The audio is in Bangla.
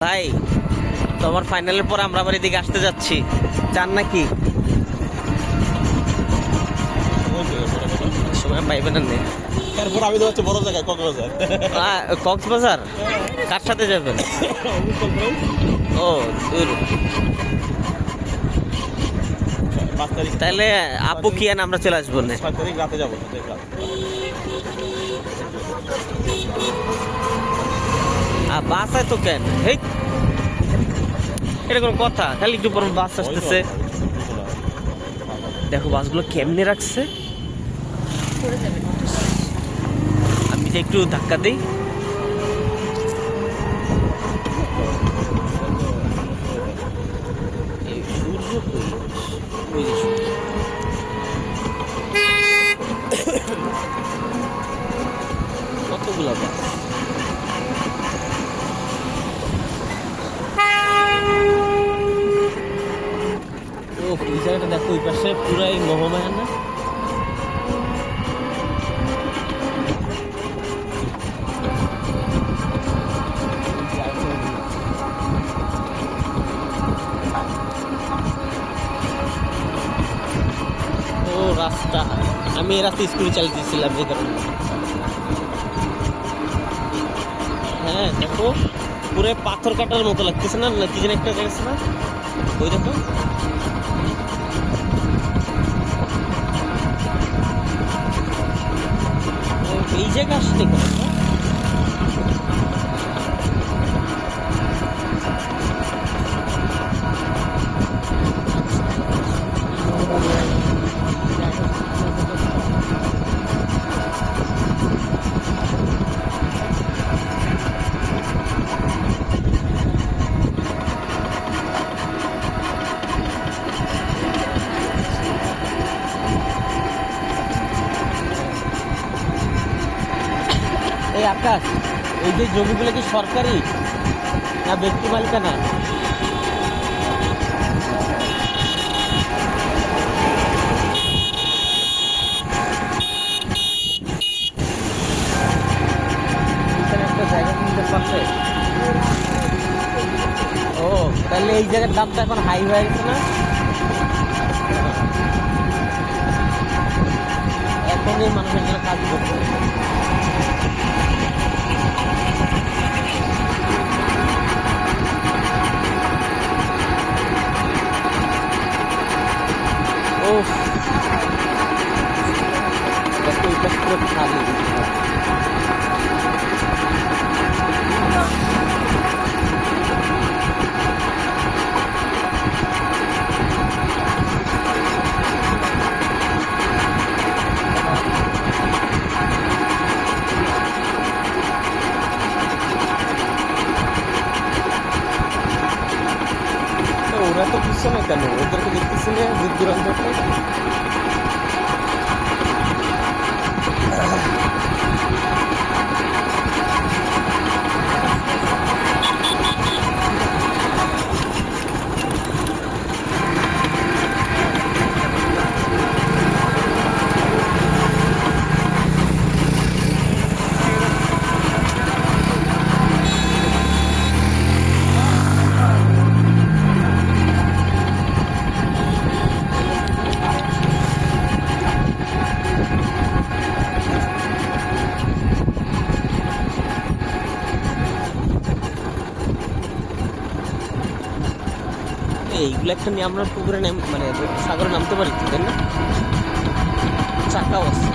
ভাই, তোমার ফাইনালের পর আমরা আবার এদিকে আসতে যাচ্ছি, চান নাকি? সময় পাইবেন না। তারপর আমি তো হচ্ছে বড় জায়গায় কক্সবাজার। কক্সবাজার কার সাথে যাবেন? ও দূর। 5 তারিখ, তাহলে আপু কি আন আমরা চলে আসবো না? 6 তারিখ রাতে যাবো। বাসায় তো কেন? হেই, এটা কোনো কথা? খালি একটু পর বাস আসতেছে। দেখো বাসগুলো কেমনে রাখছে। আমি যে একটু ধাক্কা দিই। এই সূর্য কই? ওই যে সূর্য। কতগুলো বাস। ও এই জায়গাটা দেখো, ওই পাশে পুরাই মহামায়া না? ও রাস্তা, আমি এই রাস্তা স্কুলে চালিয়েছিলাম এই কারণে। হ্যাঁ দেখো, পুরো পাথর কাটার মতো লাগতেছে না? কি যেন একটা গেছে না? ওই দেখো। এই জায়গা আসতে কেন? এই আকাশ, এই যে জমিগুলো কি সরকারি না ব্যক্তি মালিকানা? এখানে একটা জায়গা কিনতে পারছে। ও তাহলে এই জায়গার দামটা এখন হাই হয়ে গেছে না? এখন এই মানুষের জন্য কাজ করছে। ও দেখো, এটা পুরো খালি। ওরা তো বুঝছে না কেন? ওদেরকে দেখতেছি না দূর দূরান্ত। এইগুলো একটা নিয়ে আমরা পুকুরে মানে সাগরে নামতে পারি, তাই না? চাকাও আছে।